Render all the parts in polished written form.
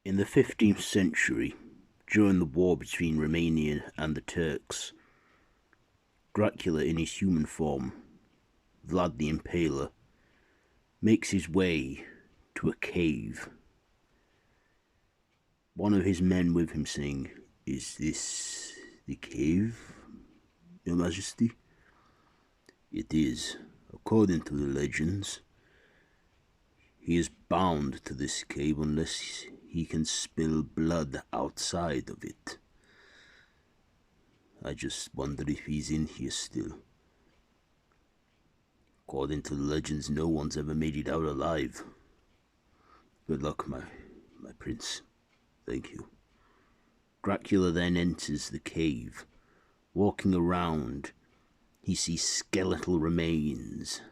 In the 15th century, during the war between Romania and the Turks, Dracula in his human form, Vlad the Impaler, makes his way to a cave. One of his men with him saying, "Is this the cave, Your Majesty?" "It is, according to the legends. He is bound to this cave unless he can spill blood outside of it. I just wonder if he's in here still. According to the legends, no one's ever made it out alive. Good luck, my prince. Thank you." Dracula then enters the cave. Walking around, he sees skeletal remains,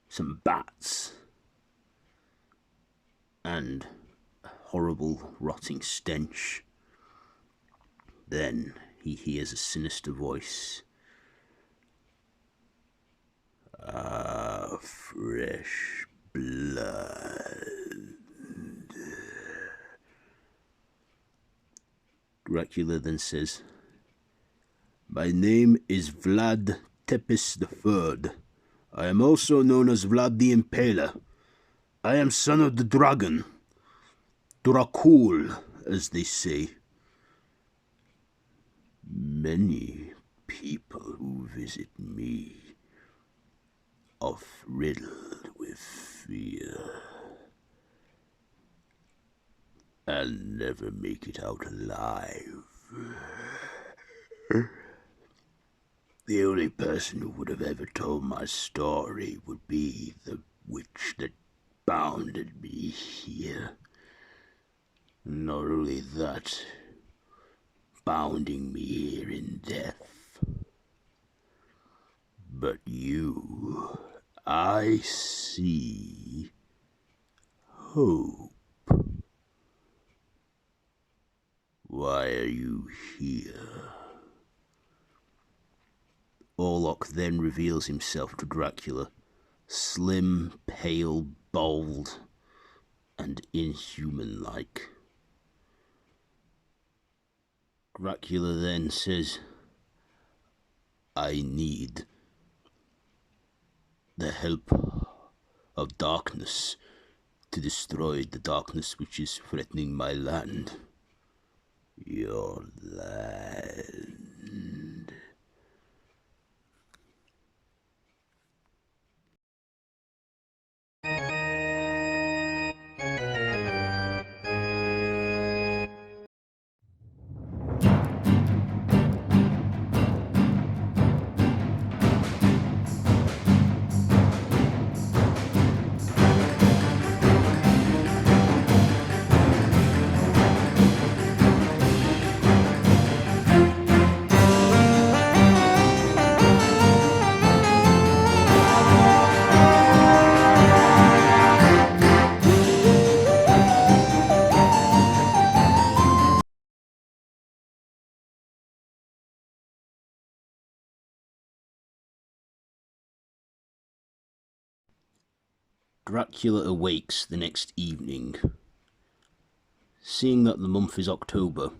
some bats, and a horrible rotting stench. Then he hears a sinister voice. Fresh blood. Dracula then says, "My name is Vlad Tepes III. I am also known as Vlad the Impaler. I am son of the dragon, Dracula, as they say. Many people who visit me are riddled with fear. I'll never make it out alive. The only person who would have ever told my story would be the witch that bounded me here. Not only that, bounding me here in death. But you, I see hope. Why are you here?" Orlok then reveals himself to Dracula, slim, pale, bold, and inhuman-like. Dracula then says, "I need the help of darkness to destroy the darkness which is threatening my land." "Your land." Dracula awakes the next evening, seeing that the month is October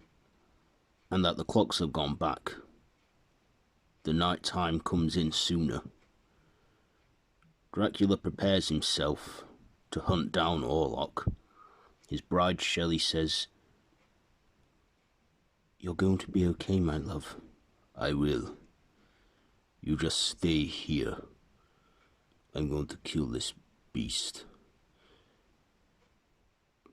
and that the clocks have gone back. The night time comes in sooner. Dracula prepares himself to hunt down Orlok. His bride Shelley says, "You're going to be okay, my love." "I will. You just stay here. I'm going to kill this beast."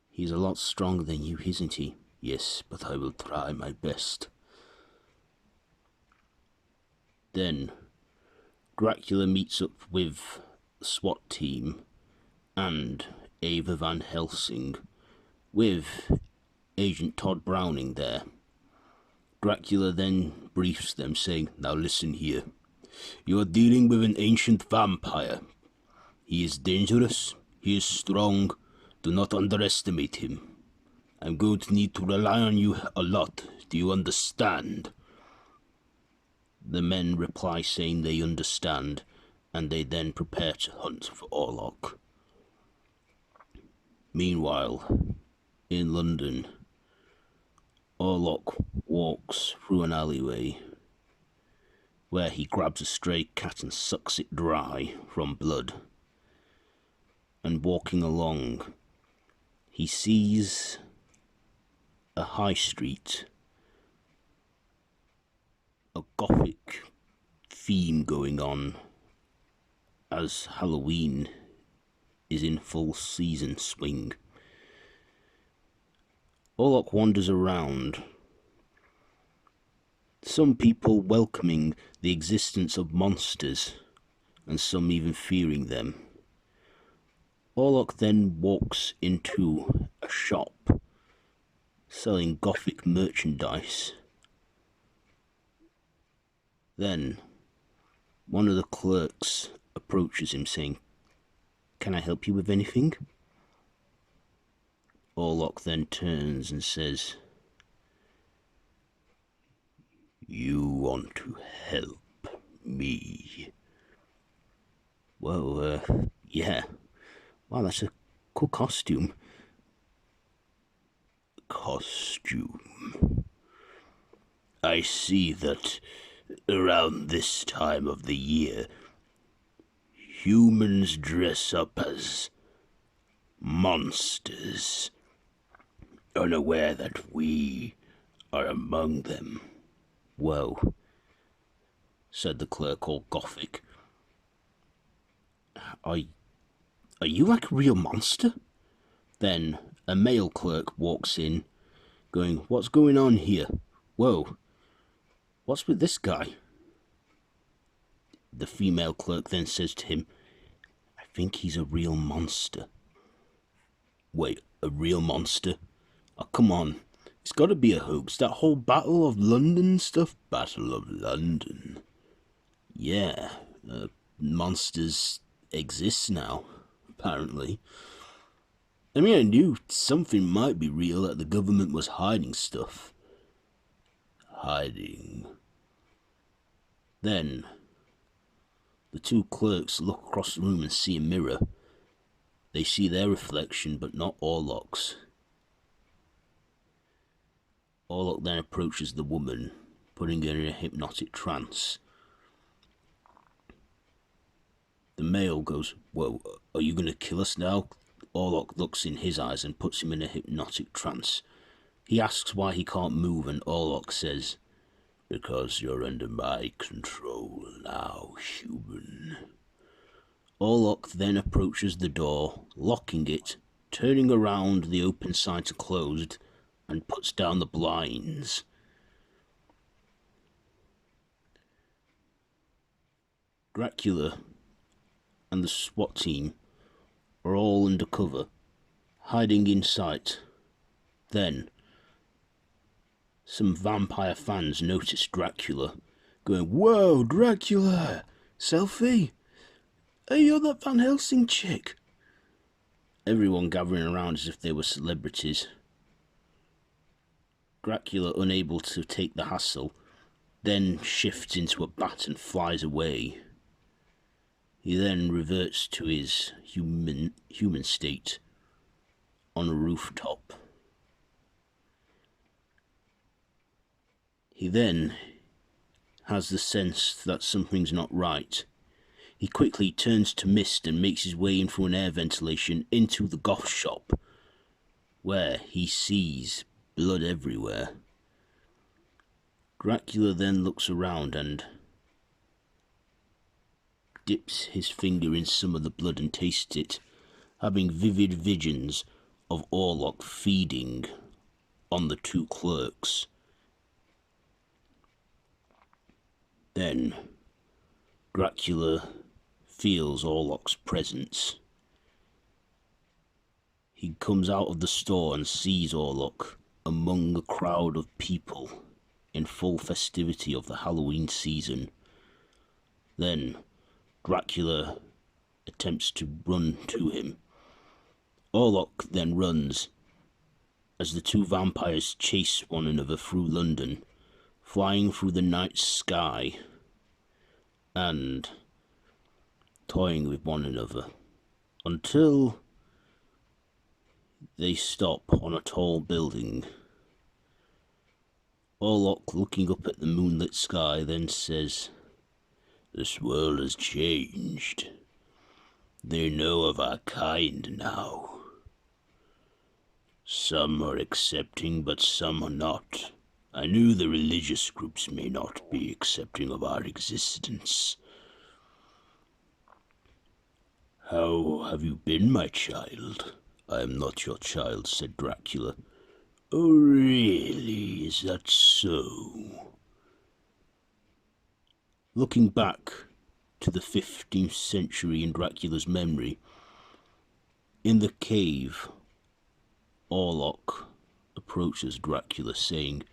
"He's a lot stronger than you, isn't he?" "Yes, but I will try my best." Then Dracula meets up with the SWAT team and Ava Van Helsing, with Agent Todd Browning there. Dracula then briefs them, saying, "Now listen here. You are dealing with an ancient vampire. He is dangerous. He is strong. Do not underestimate him. I'm going to need to rely on you a lot. Do you understand?" The men reply saying they understand, and they then prepare to hunt for Orlok. Meanwhile, in London, Orlok walks through an alleyway where he grabs a stray cat and sucks it dry from blood. And walking along, he sees a high street, a gothic theme going on as Halloween is in full season swing. Orlok wanders around, some people welcoming the existence of monsters, and some even fearing them. Orlok then walks into a shop selling gothic merchandise. Then, one of the clerks approaches him saying, "Can I help you with anything?" Orlok then turns and says, "You want to help me?" Well, yeah. Wow, that's a cool costume. Costume. I see that around this time of the year, humans dress up as monsters, unaware that we are among them. "Whoa," said the clerk, all gothic. Are you like a real monster?" Then a male clerk walks in, going, "What's going on here? Whoa, what's with this guy?" The female clerk then says to him, "I think he's a real monster." "Wait, a real monster? Oh, come on. It's got to be a hoax. That whole Battle of London stuff." "Battle of London?" "Yeah, monsters exist now, apparently. I mean, I knew something might be real, that the government was hiding stuff." "Hiding?" Then, the two clerks look across the room and see a mirror. They see their reflection, but not Orlok's. Orlok then approaches the woman, putting her in a hypnotic trance. The male goes, "Whoa, are you going to kill us now?" Orlok looks in his eyes and puts him in a hypnotic trance. He asks why he can't move, and Orlok says, "Because you're under my control now, human." Orlok then approaches the door, locking it, turning around the open side to closed, and puts down the blinds. Dracula and the SWAT team are all undercover, hiding in sight. Then, some vampire fans notice Dracula, going, "Whoa, Dracula! Selfie? Hey, you're that Van Helsing chick!" Everyone gathering around as if they were celebrities. Dracula, unable to take the hassle, then shifts into a bat and flies away. He then reverts to his human state on a rooftop. He then has the sense that something's not right. He quickly turns to mist and makes his way in through an air ventilation into the goth shop, where he sees blood everywhere. Dracula then looks around and dips his finger in some of the blood and tastes it, having vivid visions of Orlok feeding on the two clerks. Then Dracula feels Orlok's presence. He comes out of the store and sees Orlok among a crowd of people in full festivity of the Halloween season. Then Dracula attempts to run to him. Orlok then runs as the two vampires chase one another through London, flying through the night sky and toying with one another, until They stop on a tall building. Orlok, looking up at the moonlit sky, then says, "This world has changed. They know of our kind now. Some are accepting, but some are not. I knew the religious groups may not be accepting of our existence." "How have you been, my child?" "I am not your child," said Dracula. "Oh, really? Is that so?" Looking back to the 15th century in Dracula's memory, in the cave, Orlok approaches Dracula saying,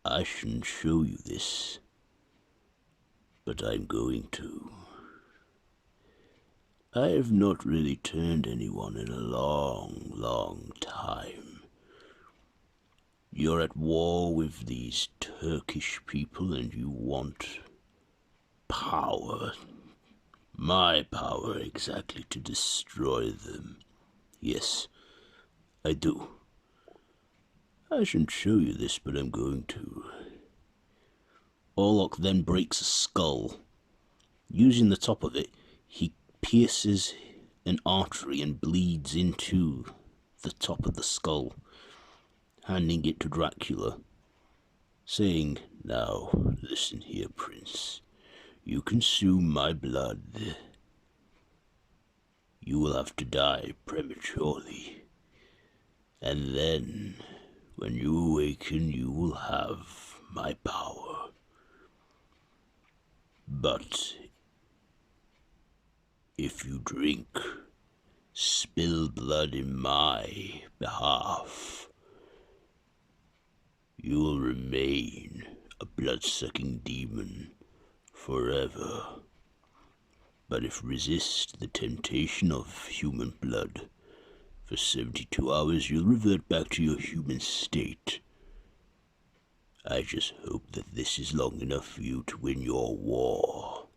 "I shouldn't show you this, but I'm going to. I have not really turned anyone in a long, long time. You're at war with these Turkish people and you want power. My power exactly to destroy them. Yes, I do. I shouldn't show you this, but I'm going to." Orlok then breaks a skull. Using the top of it, he pierces an artery and bleeds into the top of the skull, handing it to Dracula, saying, "Now, listen here, Prince. You consume my blood. You will have to die prematurely. And then, when you awaken, you will have my power. But if you drink spilled blood in my behalf, you will remain a blood-sucking demon forever. But if resist the temptation of human blood for 72 hours, you'll revert back to your human state. I just hope that this is long enough for you to win your war."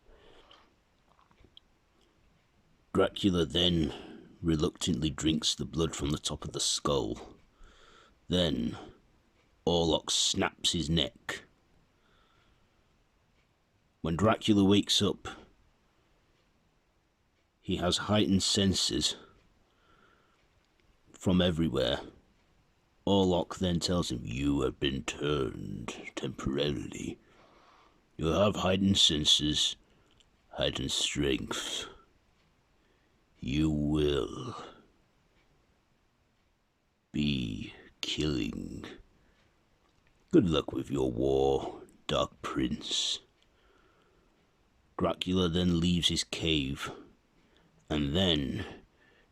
Dracula then reluctantly drinks the blood from the top of the skull. Then Orlok snaps his neck. When Dracula wakes up, he has heightened senses from everywhere. Orlok then tells him, "You have been turned temporarily. You have heightened senses, heightened strength. You will be killing. Good luck with your war, Dark Prince." Dracula then leaves his cave and then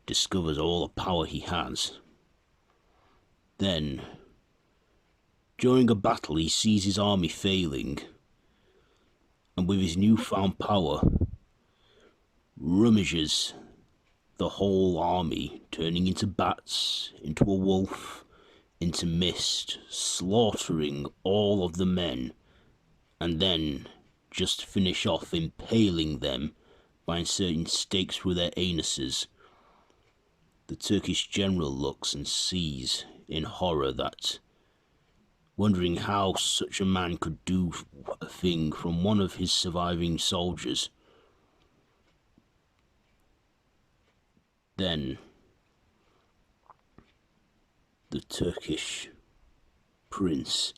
discovers all the power he has. Then, during a battle, he sees his army failing, and with his newfound power, rummages the whole army, turning into bats, into a wolf, into mist, slaughtering all of the men, and then just finish off impaling them by inserting stakes through their anuses. The Turkish general looks and sees in horror that, wondering how such a man could do a thing from one of his surviving soldiers. Then the Turkish prince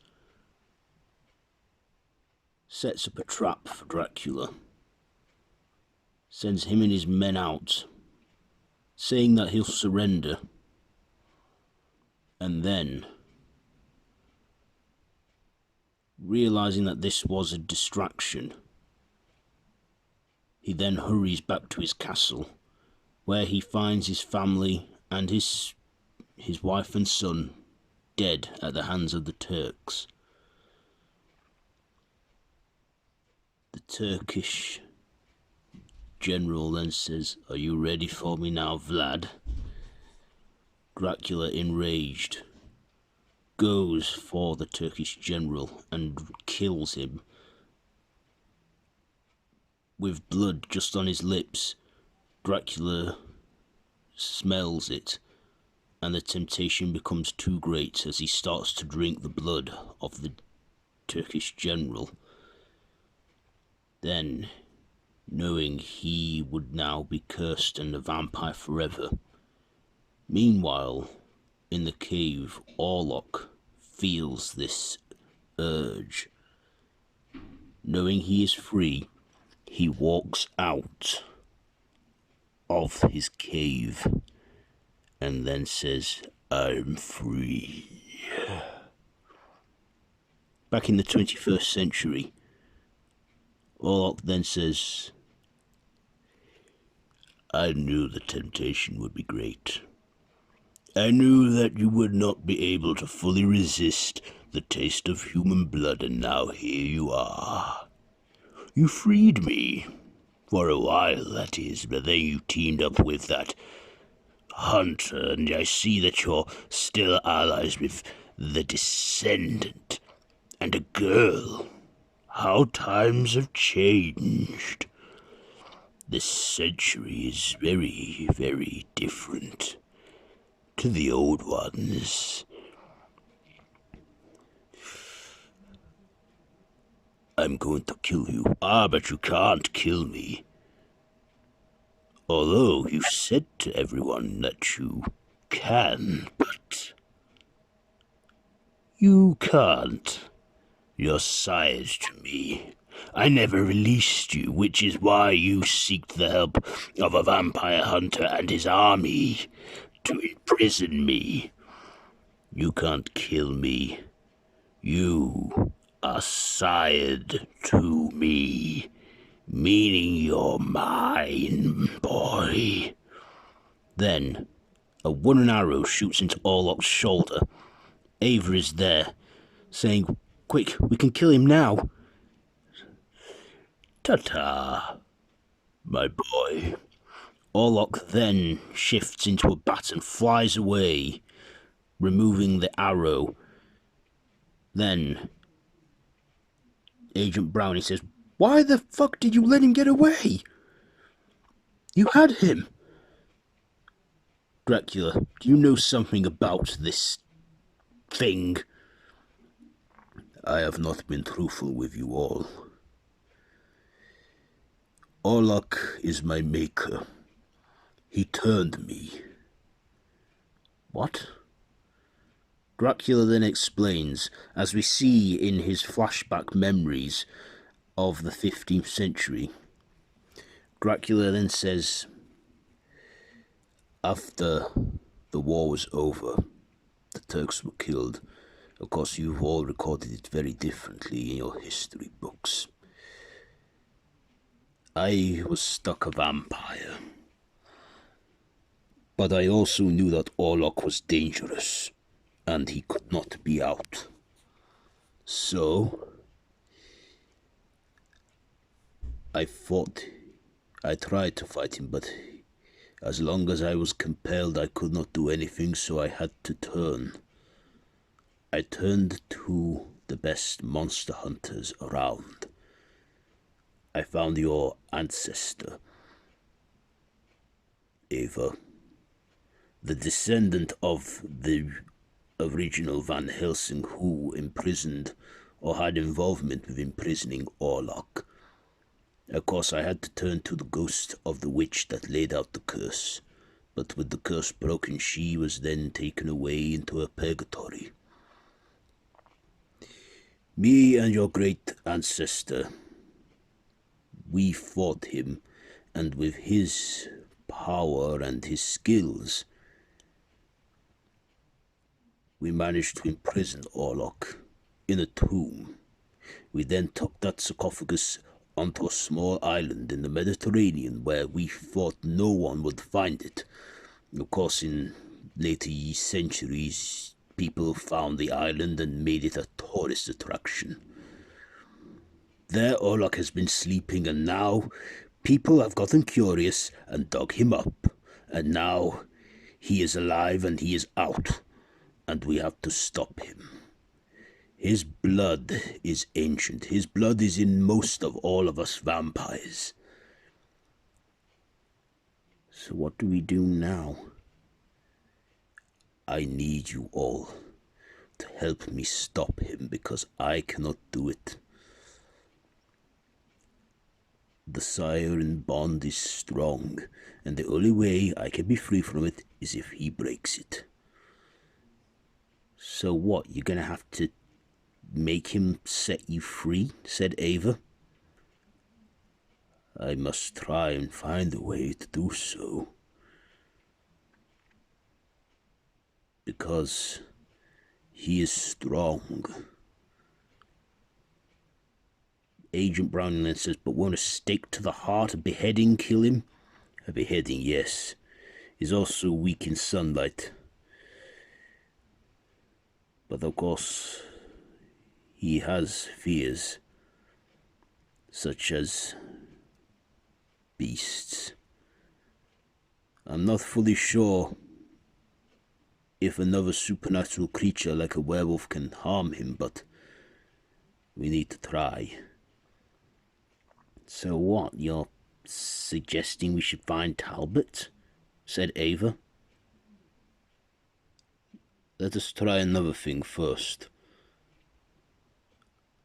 sets up a trap for Dracula, sends him and his men out, saying that he'll surrender, and then, realizing that this was a distraction, he then hurries back to his castle, where he finds his family and his wife and son dead at the hands of the Turks. The Turkish general then says, "Are you ready for me now, Vlad?" Dracula, enraged, goes for the Turkish general and kills him. With blood just on his lips, Dracula smells it and the temptation becomes too great as he starts to drink the blood of the Turkish general. Then, knowing he would now be cursed and a vampire forever. Meanwhile, in the cave, Orlok feels this urge. Knowing he is free, he walks out of his cave and then says, "I'm free." Back in the 21st century, Orlok then says, "I knew the temptation would be great. I knew that you would not be able to fully resist the taste of human blood, and now here you are. You freed me. For a while, that is, but then you teamed up with that hunter, and I see that you're still allies with the Descendant and a girl. How times have changed. This century is very, very different to the old ones. I'm going to kill you." "Ah, but you can't kill me. Although you said to everyone that you can, but you can't. You're sired to me. I never released you, which is why you seek the help of a vampire hunter and his army to imprison me. You can't kill me. You are sired to me, meaning you're mine, boy." Then, a wooden arrow shoots into Orlok's shoulder. Ava is there, saying, "Quick, we can kill him now." "Ta-ta, my boy." Orlok then shifts into a bat and flies away, removing the arrow. Then, Agent Brownie says, "Why the fuck did you let him get away? You had him." "Dracula, do you know something about this thing?" "I have not been truthful with you all. Orlok is my maker. He turned me." "What?" Dracula then explains, as we see in his flashback memories of the 15th century. Dracula then says, "After the war was over, the Turks were killed. Of course, you've all recorded it very differently in your history books. I was stuck a vampire. But I also knew that Orlok was dangerous, and he could not be out. So, I tried to fight him, but as long as I was compelled, I could not do anything, so I had to turn. I turned to the best monster hunters around. I found your ancestor, Ava, the descendant of the original Van Helsing who imprisoned or had involvement with imprisoning Orlok. Of course, I had to turn to the ghost of the witch that laid out the curse, but with the curse broken, she was then taken away into a purgatory. Me and your great ancestor, we fought him, and with his power and his skills, we managed to imprison Orlok in a tomb. We then took that sarcophagus onto a small island in the Mediterranean where we thought no one would find it. Of course, in later centuries, people found the island and made it a tourist attraction. There Orlok has been sleeping, and now people have gotten curious and dug him up. And now he is alive and he is out, and we have to stop him. His blood is ancient. His blood is in most of all of us vampires. So what do we do now? I need you all to help me stop him, because I cannot do it. The Siren bond is strong, and the only way I can be free from it is if he breaks it. So what, you're gonna have to make him set you free? Said Ava. I must try and find a way to do so. Because he is strong. Agent Browning then says, but won't a stake to the heart, a beheading kill him? A beheading, yes. He's also weak in sunlight. But of course, he has fears, such as beasts. I'm not fully sure if another supernatural creature like a werewolf can harm him, but we need to try. So what, you're suggesting we should find Talbot? Said Ava. Let us try another thing first.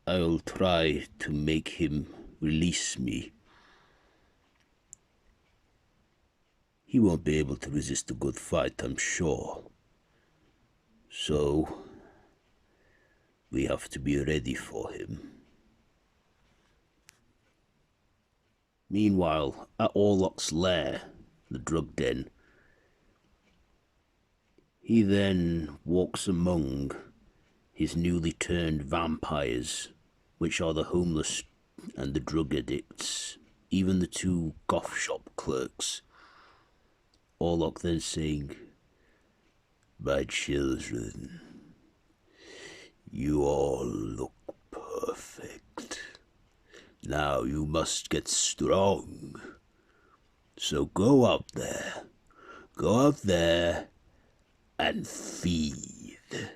I will try to make him release me. He won't be able to resist a good fight, I'm sure. So, we have to be ready for him. Meanwhile, at Orlok's lair, the drug den, he then walks among his newly turned vampires, which are the homeless and the drug addicts, even the two goth shop clerks. Orlok then saying, "My children, you all look perfect. Now you must get strong. So go out there and feed,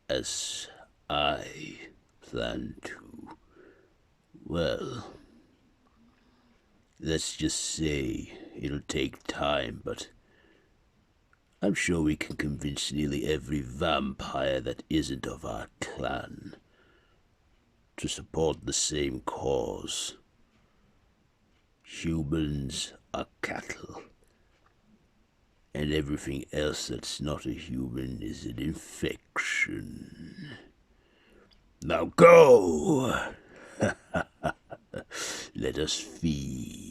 as I plan to. Well, let's just say it'll take time, but I'm sure we can convince nearly every vampire that isn't of our clan to support the same cause. Humans are cattle, and everything else that's not a human is an infection. Now go! Let us feed."